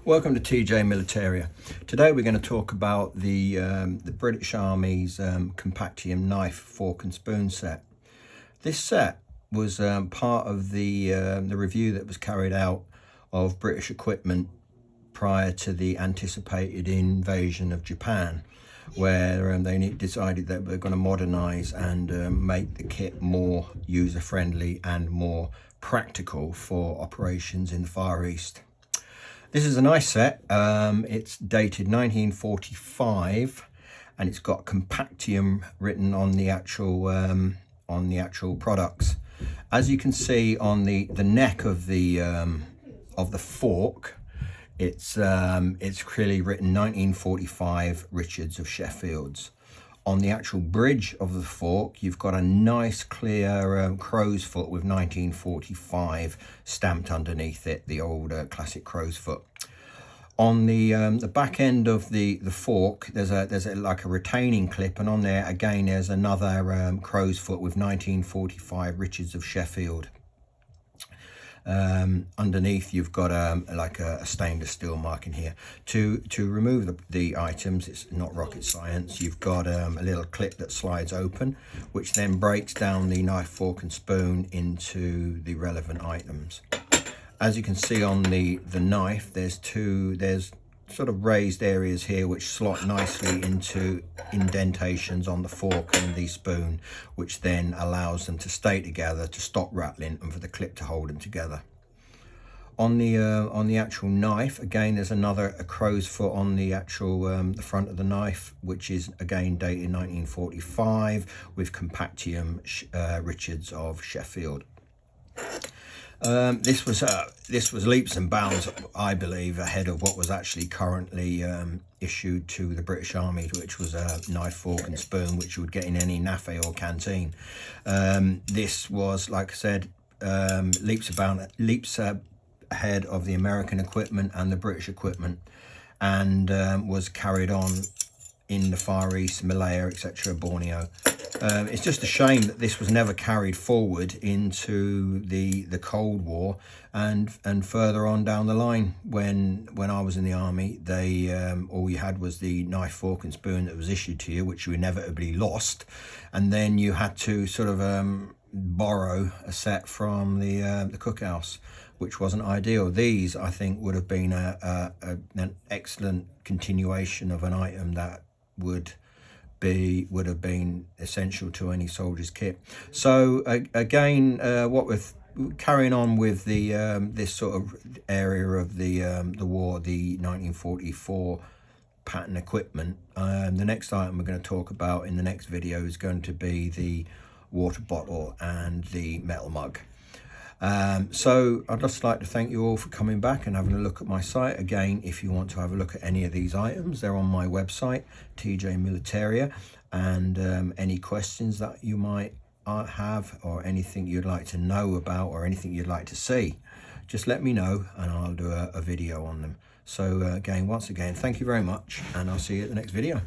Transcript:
Welcome to TJ Militaria. Today we're going to talk about the British Army's Compactium knife, fork and spoon set. This set was part of the review that was carried out of British equipment prior to the anticipated invasion of Japan, where they decided that we're going to modernise and make the kit more user-friendly and more practical for operations in the Far East. This is a nice set. It's dated 1945 and it's got Compactium written on the actual products. As you can see on the neck of the fork, it's clearly written 1945 Richards of Sheffield's. On the actual bridge of the fork, you've got a nice clear crow's foot with 1945 stamped underneath it, the old classic crow's foot. On the back end of the fork, there's like a retaining clip, and on there again there's another crow's foot with 1945 Richards of Sheffield. Underneath you've got like a stainless steel marking here. To remove the items, it's not rocket science. You've got a little clip that slides open, which then breaks down the knife, fork and spoon into the relevant items. As you can see on the knife, there's sort of raised areas here which slot nicely into indentations on the fork and the spoon, which then allows them to stay together, to stop rattling, and for the clip to hold them together. On the actual knife, again there's a crow's foot on the actual the front of the knife, which is again dated 1945 with Compactium Richards of Sheffield. This was leaps and bounds, I believe, ahead of what was actually currently issued to the British Army, which was a knife, fork and spoon, which you would get in any NAFE or canteen. This was, like I said, leaps ahead of the American equipment and the British equipment, and was carried on in the Far East, Malaya, etc., Borneo. It's just a shame that this was never carried forward into the Cold War and further on down the line. When I was in the army, they all you had was the knife, fork and spoon that was issued to you, which you inevitably lost, and then you had to sort of borrow a set from the cookhouse, which wasn't ideal. These, I think, would have been an excellent continuation of an item that would have been essential to any soldier's kit. So again, what with carrying on with the this sort of area of the war, the 1944 pattern equipment, the next item we're going to talk about in the next video is going to be the water bottle and the metal mug. So I'd just like to thank you all for coming back and having a look at my site. Again, if you want to have a look at any of these items, they're on my website, TJ Militaria, and any questions that you might have, or anything you'd like to know about, or anything you'd like to see, just let me know and I'll do a video on them. So once again, thank you very much, and I'll see you at the next video.